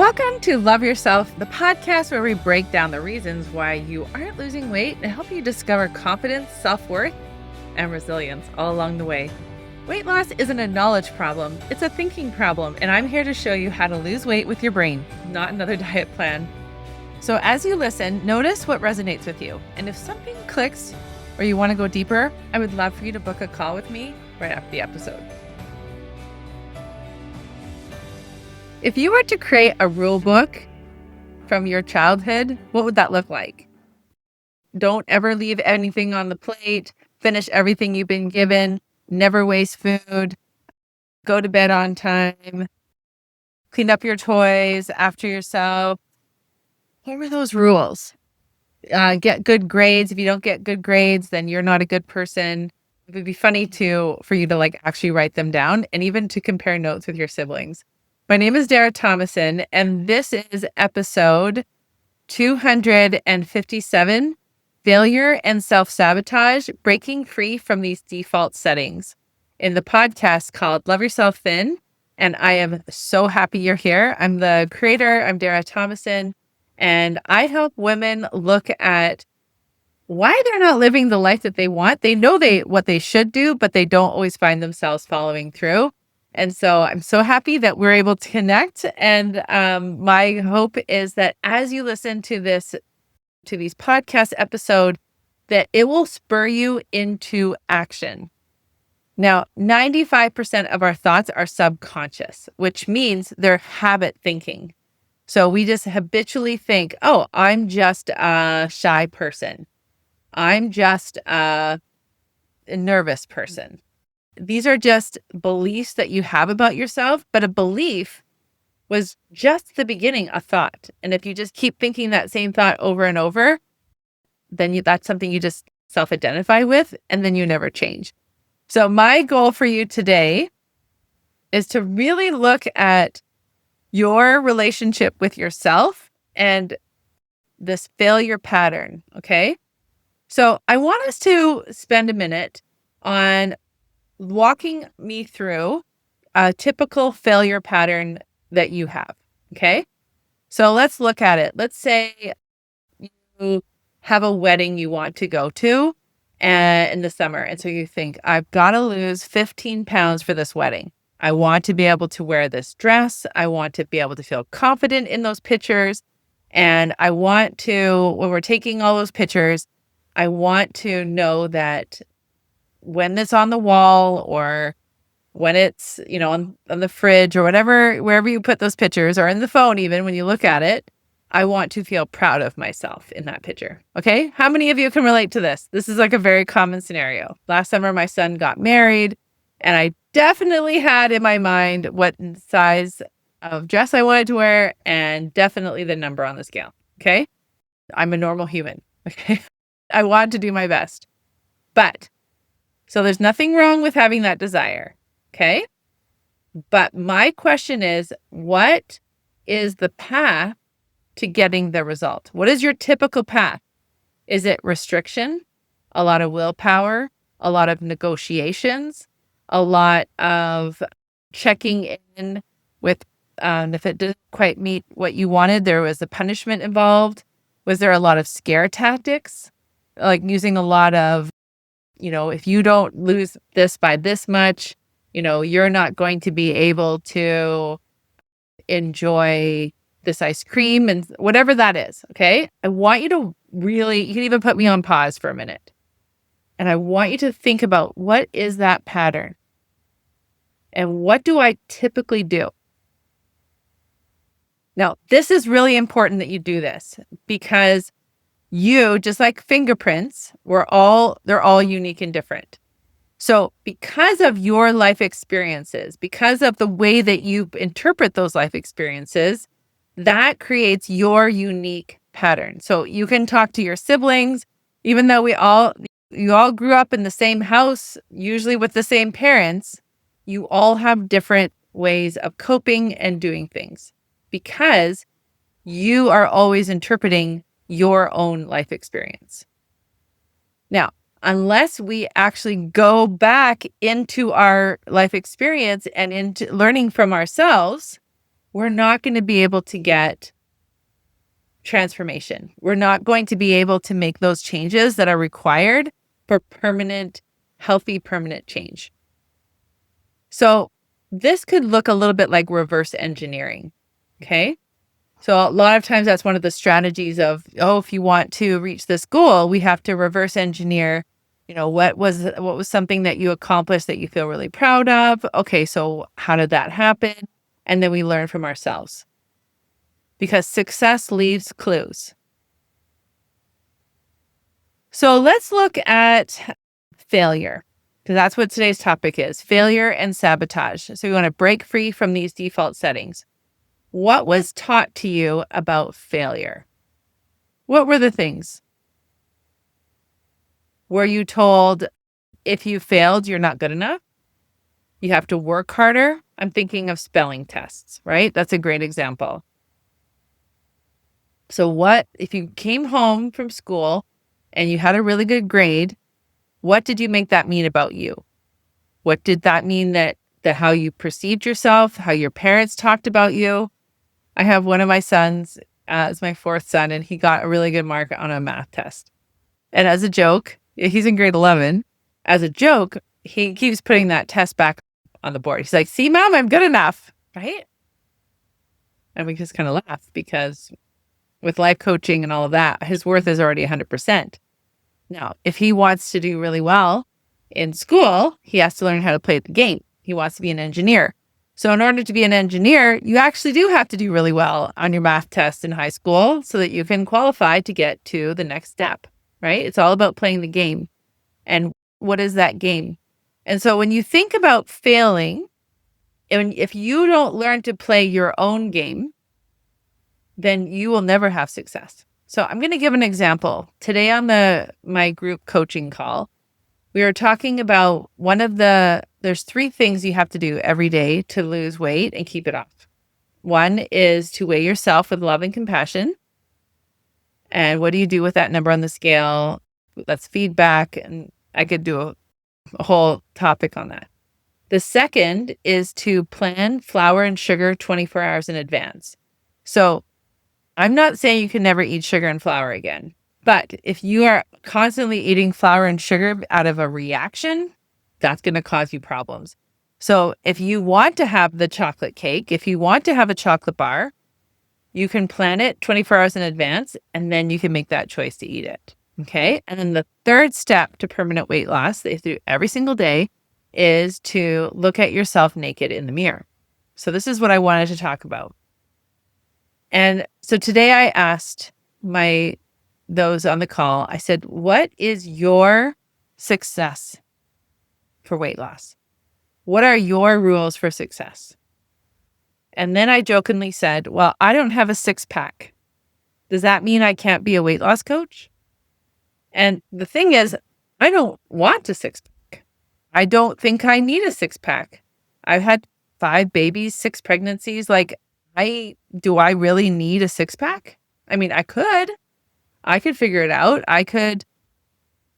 Welcome to Love Yourself, the podcast where we break down the reasons why you aren't losing weight and help you discover confidence, self-worth, and resilience all along the way. Weight loss isn't a knowledge problem, it's a thinking problem, and I'm here to show you how to lose weight with your brain, not another diet plan. So as you listen, notice what resonates with you, and if something clicks or you want to go deeper, I would love for you to book a call with me right after the episode. If you were to create a rule book from your childhood, what would that look like? Don't ever leave anything on the plate, finish everything you've been given, never waste food, go to bed on time, clean up your toys after yourself. What were those rules? Get good grades. If you don't get good grades, then you're not a good person. It would be funny for you to actually write them down and even to compare notes with your siblings. My name is Dara Tomasson, and this is episode 257, Failure and Self-Sabotage, Breaking Free from These Default Settings, in the podcast called Love Yourself Thin. And I am so happy you're here. I'm the creator. I'm Dara Tomasson, and I help women look at why they're not living the life that they want. They know what they should do, but they don't always find themselves following through. And so I'm so happy that we're able to connect. And my hope is that as you listen to these podcast episodes, that it will spur you into action. Now, 95% of our thoughts are subconscious, which means they're habit thinking. So we just habitually think, oh, I'm just a shy person. I'm just a nervous person. These are just beliefs that you have about yourself, but a belief was just the beginning of thought. And if you just keep thinking that same thought over and over, then that's something you just self-identify with, and then you never change. So my goal for you today is to really look at your relationship with yourself and this failure pattern, okay? So I want us to spend a minute on walking me through a typical failure pattern that you have, okay? So let's look at it. Let's say you have a wedding you want to go to in the summer. And so you think, I've got to lose 15 pounds for this wedding. I want to be able to wear this dress. I want to be able to feel confident in those pictures. And I want to, when we're taking all those pictures, I want to know that when it's on the wall or when it's, on the fridge or whatever, wherever you put those pictures, or in the phone even, when you look at it, I want to feel proud of myself in that picture. Okay? How many of you can relate to this? This is a very common scenario. Last summer, my son got married, and I definitely had in my mind what size of dress I wanted to wear and definitely the number on the scale. Okay? I'm a normal human. Okay? I wanted to do my best. So there's nothing wrong with having that desire, okay? But my question is, what is the path to getting the result? What is your typical path? Is it restriction, a lot of willpower, a lot of negotiations, a lot of checking in with if it didn't quite meet what you wanted, there was a punishment involved? Was there a lot of scare tactics, like using a lot of, if you don't lose this by this much, you're not going to be able to enjoy this ice cream and whatever that is. Okay. I want you to you can even put me on pause for a minute. And I want you to think about, what is that pattern? And what do I typically do? Now, this is really important that you do this, because you, just like fingerprints, they're all unique and different. So because of your life experiences, because of the way that you interpret those life experiences, that creates your unique pattern. So you can talk to your siblings, even though you all grew up in the same house, usually with the same parents, you all have different ways of coping and doing things, because you are always interpreting your own life experience. Now, unless we actually go back into our life experience and into learning from ourselves, we're not going to be able to get transformation. We're not going to be able to make those changes that are required for permanent, healthy, permanent change. So this could look a little bit like reverse engineering. Okay. So a lot of times that's one of the strategies of, if you want to reach this goal, we have to reverse engineer, what was something that you accomplished that you feel really proud of? Okay, so how did that happen? And then we learn from ourselves. Because success leaves clues. So let's look at failure, because that's what today's topic is, failure and sabotage. So we want to break free from these default settings. What was taught to you about failure? What were the things? Were you told if you failed, you're not good enough? You have to work harder? I'm thinking of spelling tests, right? That's a great example. So what if you came home from school and you had a really good grade? What did you make that mean about you? What did that mean that how you perceived yourself, how your parents talked about you? I have one of my sons as my fourth son, and he got a really good mark on a math test. And as a joke, he's in grade 11. As a joke, he keeps putting that test back on the board. He's like, "See, Mom, I'm good enough." Right? And we just kind of laugh because with life coaching and all of that, his worth is already 100%. Now, if he wants to do really well in school, he has to learn how to play the game. He wants to be an engineer. So in order to be an engineer, you actually do have to do really well on your math test in high school so that you can qualify to get to the next step, right? It's all about playing the game. And what is that game? And so when you think about failing, and if you don't learn to play your own game, then you will never have success. So I'm going to give an example. Today on my group coaching call, we were talking about there's 3 things you have to do every day to lose weight and keep it off. One is to weigh yourself with love and compassion. And what do you do with that number on the scale? That's feedback. And I could do a whole topic on that. The second is to plan flour and sugar 24 hours in advance. So I'm not saying you can never eat sugar and flour again, but if you are constantly eating flour and sugar out of a reaction, that's going to cause you problems. So if you want to have the chocolate cake, if you want to have a chocolate bar, you can plan it 24 hours in advance, and then you can make that choice to eat it. Okay. And then the third step to permanent weight loss that you do every single day is to look at yourself naked in the mirror. So this is what I wanted to talk about. And so today I asked those on the call, I said, what is your success for weight loss? What are your rules for success? And then I jokingly said, well, I don't have a 6-pack. Does that mean I can't be a weight loss coach? And the thing is, I don't want a 6-pack. I don't think I need a 6-pack. I've had 5 babies, 6 pregnancies. Do I really need a 6-pack? I mean, I could figure it out. I could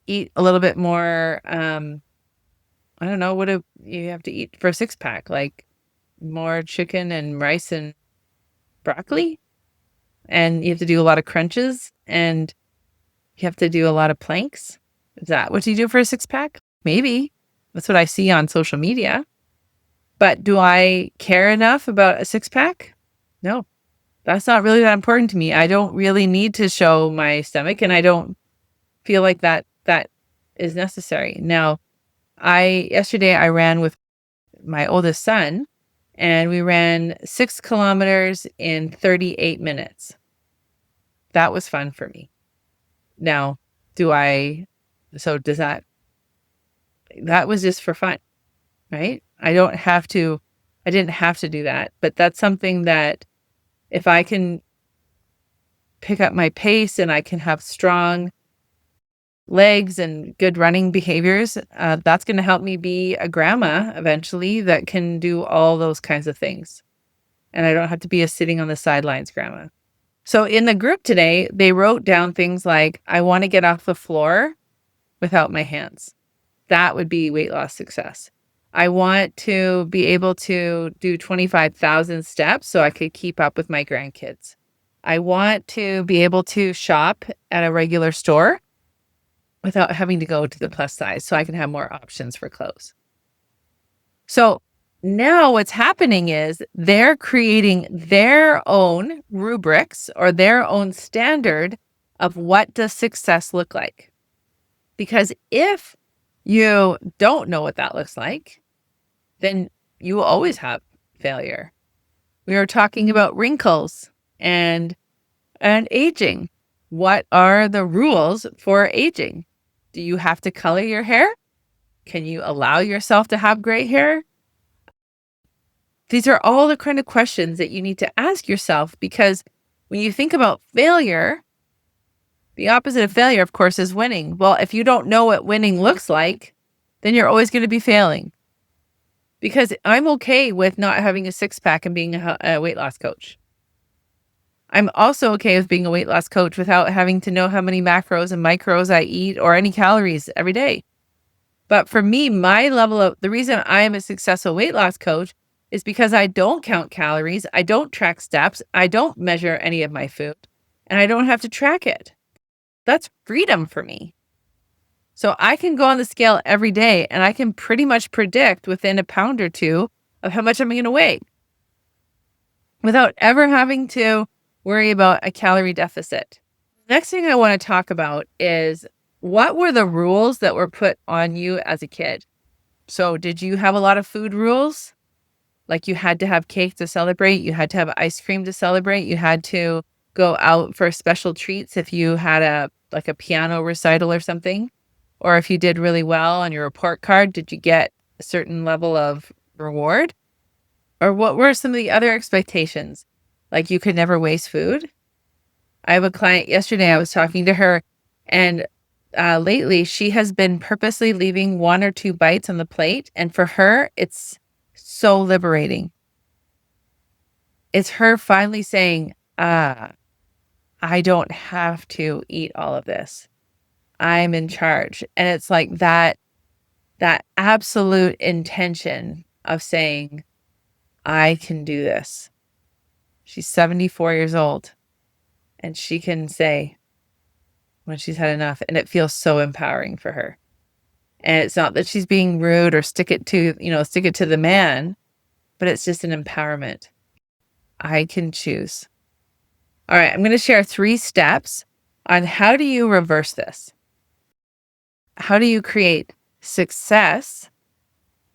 eat a little bit more. I don't know. What do you have to eat for a 6-pack? Like more chicken and rice and broccoli. And you have to do a lot of crunches and you have to do a lot of planks. Is that what you do for a 6-pack? Maybe. That's what I see on social media. But do I care enough about a 6-pack? No, that's not really that important to me. I don't really need to show my stomach, and I don't feel like that is necessary. Now, yesterday I ran with my oldest son, and we ran 6 kilometers in 38 minutes. That was fun for me. Now, that was just for fun, right? I didn't have to do that, but that's something that if I can pick up my pace and I can have strong legs and good running behaviors, that's going to help me be a grandma eventually that can do all those kinds of things. And I don't have to be a sitting on the sidelines grandma. So in the group today, they wrote down things like, I want to get off the floor without my hands. That would be weight loss success. I want to be able to do 25,000 steps so I could keep up with my grandkids. I want to be able to shop at a regular store without having to go to the plus size so I can have more options for clothes. So now what's happening is they're creating their own rubrics or their own standard of what does success look like. Because if you don't know what that looks like, then you will always have failure. We were talking about wrinkles and aging. What are the rules for aging? Do you have to color your hair? Can you allow yourself to have gray hair? These are all the kind of questions that you need to ask yourself, because when you think about failure, the opposite of failure, of course, is winning. Well, if you don't know what winning looks like, then you're always going to be failing. Because I'm okay with not having a six pack and being a weight loss coach. I'm also okay with being a weight loss coach without having to know how many macros and micros I eat or any calories every day. But for me, the reason I am a successful weight loss coach is because I don't count calories, I don't track steps, I don't measure any of my food, and I don't have to track it. That's freedom for me. So I can go on the scale every day and I can pretty much predict within a pound or two of how much I'm going to weigh without ever having to worry about a calorie deficit. Next thing I want to talk about is, what were the rules that were put on you as a kid? So did you have a lot of food rules? Like you had to have cake to celebrate, you had to have ice cream to celebrate, you had to go out for special treats if you had a piano recital or something, or if you did really well on your report card, did you get a certain level of reward? Or what were some of the other expectations? Like you could never waste food. I have a client yesterday, I was talking to her, and lately she has been purposely leaving one or two bites on the plate. And for her, it's so liberating. It's her finally saying, I don't have to eat all of this. I'm in charge. And it's like that absolute intention of saying, I can do this. She's 74 years old and she can say when she's had enough, and it feels so empowering for her. And it's not that she's being rude or stick it to the man, but it's just an empowerment. I can choose. All right, I'm going to share 3 steps on how do you reverse this? How do you create success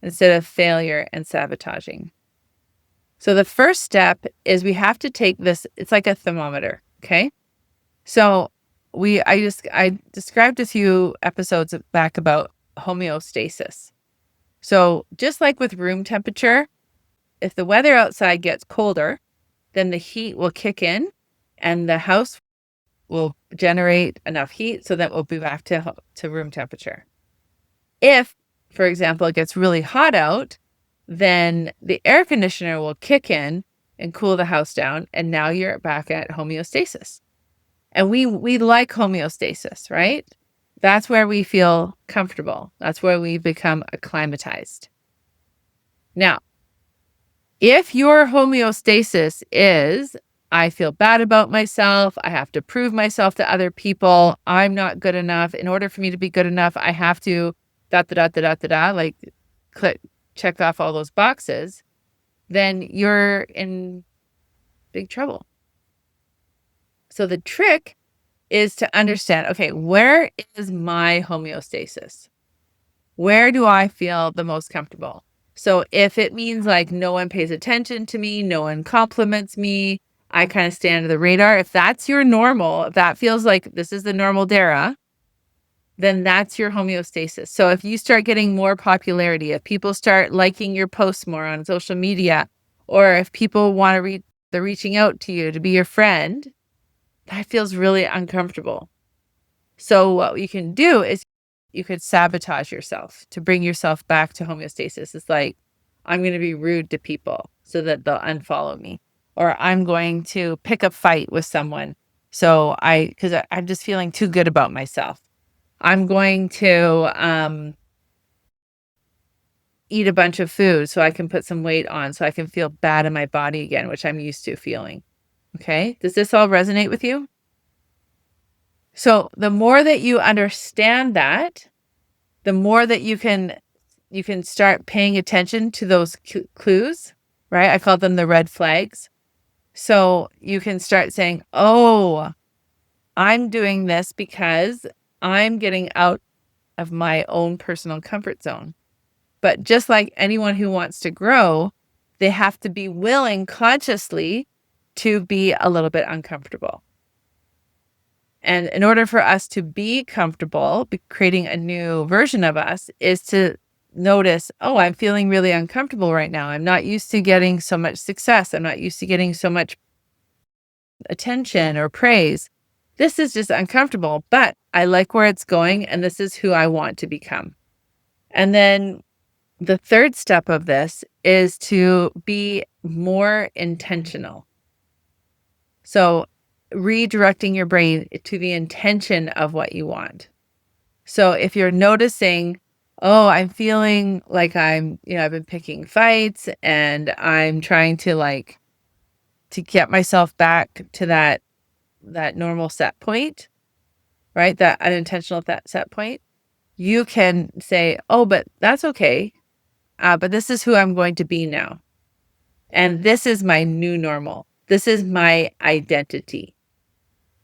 instead of failure and sabotaging? So the first step is we have to take this, it's like a thermometer, okay? So I described a few episodes back about homeostasis. So just like with room temperature, if the weather outside gets colder, then the heat will kick in and the house will generate enough heat so that we'll be back to room temperature. If, for example, it gets really hot out, then the air conditioner will kick in and cool the house down, and now you're back at homeostasis. And we like homeostasis, right? That's where we feel comfortable. That's where we become acclimatized. Now, if your homeostasis is, I feel bad about myself, I have to prove myself to other people, I'm not good enough, in order for me to be good enough, I have to like check off all those boxes, then you're in big trouble. So the trick is to understand, okay, where is my homeostasis? Where do I feel the most comfortable? So if it means like no one pays attention to me, no one compliments me, I kind of stay under the radar. If that's your normal, if that feels like this is the normal Dara, then that's your homeostasis. So if you start getting more popularity, if people start liking your posts more on social media, or if people want to they're reaching out to you to be your friend, that feels really uncomfortable. So what you can do is you could sabotage yourself to bring yourself back to homeostasis. It's like, I'm going to be rude to people so that they'll unfollow me, or I'm going to pick a fight with someone. Because I'm just feeling too good about myself. I'm going to eat a bunch of food so I can put some weight on so I can feel bad in my body again, which I'm used to feeling. Okay? Does this all resonate with you? So the more that you understand that, the more that you can start paying attention to those clues, right? I call them the red flags. So you can start saying, "Oh, I'm doing this because I'm getting out of my own personal comfort zone." But just like anyone who wants to grow, they have to be willing consciously to be a little bit uncomfortable. And in order for us to be comfortable, creating a new version of us is to notice, oh, I'm feeling really uncomfortable right now. I'm not used to getting so much success. I'm not used to getting so much attention or praise. This is just uncomfortable, but I like where it's going, and this is who I want to become. And then the third step of this is to be more intentional. So redirecting your brain to the intention of what you want. So if you're noticing, oh, I'm feeling like I've been picking fights and I'm trying to get myself back to that normal set point, right? That unintentional set point. You can say, oh, but that's okay. But this is who I'm going to be now. And this is my new normal. This is my identity.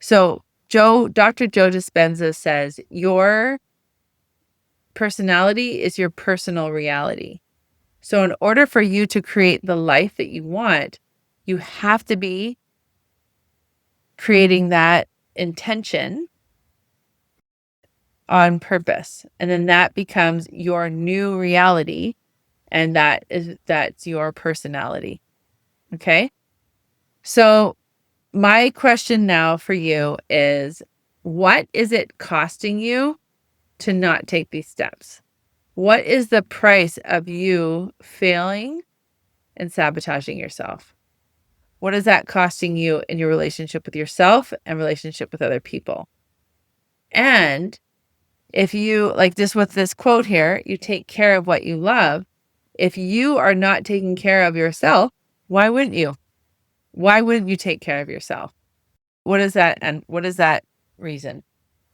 So Dr. Joe Dispenza says, your personality is your personal reality. So in order for you to create the life that you want, you have to be creating that intention on purpose. And then that becomes your new reality. And that's your personality. Okay. So my question now for you is, what is it costing you to not take these steps? What is the price of you failing and sabotaging yourself? What is that costing you in your relationship with yourself and relationship with other people? And if you, like just with this quote here, you take care of what you love. If you are not taking care of yourself, why wouldn't you? Why wouldn't you take care of yourself? What is that? And what is that reason?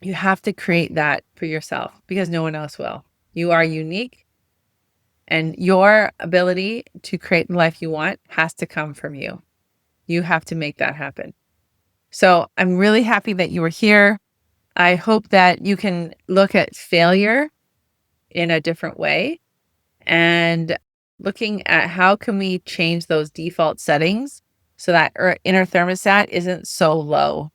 You have to create that for yourself because no one else will. You are unique, and your ability to create the life you want has to come from you. You have to make that happen. So I'm really happy that you were here. I hope that you can look at failure in a different way and looking at how can we change those default settings so that our inner thermostat isn't so low.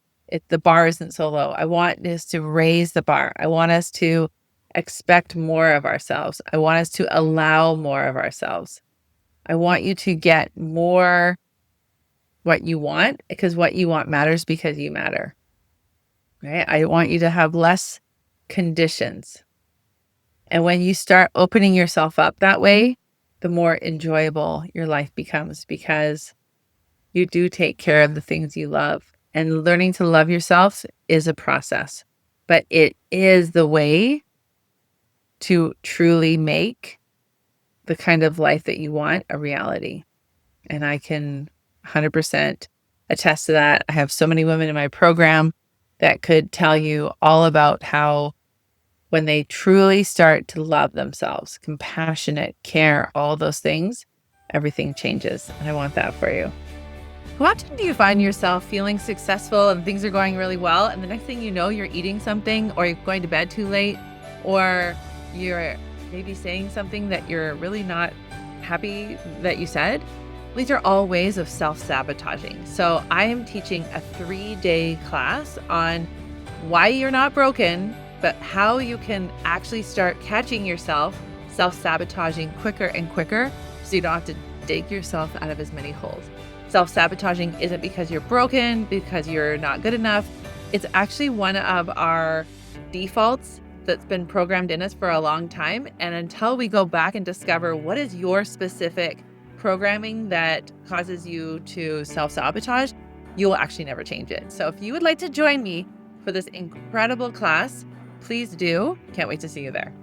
The bar isn't so low. I want us to raise the bar. I want us to expect more of ourselves. I want us to allow more of ourselves. I want you to get more what you want, because what you want matters because you matter. Right? I want you to have less conditions. And when you start opening yourself up that way, the more enjoyable your life becomes because you do take care of the things you love. And learning to love yourself is a process, but it is the way to truly make the kind of life that you want a reality. And I can 100% attest to that. I have so many women in my program that could tell you all about how when they truly start to love themselves, compassionate, care, all those things, everything changes. And I want that for you. How often do you find yourself feeling successful and things are going really well, and the next thing you know, you're eating something, or you're going to bed too late, or you're maybe saying something that you're really not happy that you said? These are all ways of self-sabotaging. So I am teaching a 3-day class on why you're not broken, but how you can actually start catching yourself self-sabotaging quicker and quicker so you don't have to dig yourself out of as many holes. Self-sabotaging isn't because you're broken, because you're not good enough. It's actually one of our defaults that's been programmed in us for a long time. And until we go back and discover what is your specific programming that causes you to self-sabotage, you will actually never change it. So if you would like to join me for this incredible class, please do. Can't wait to see you there.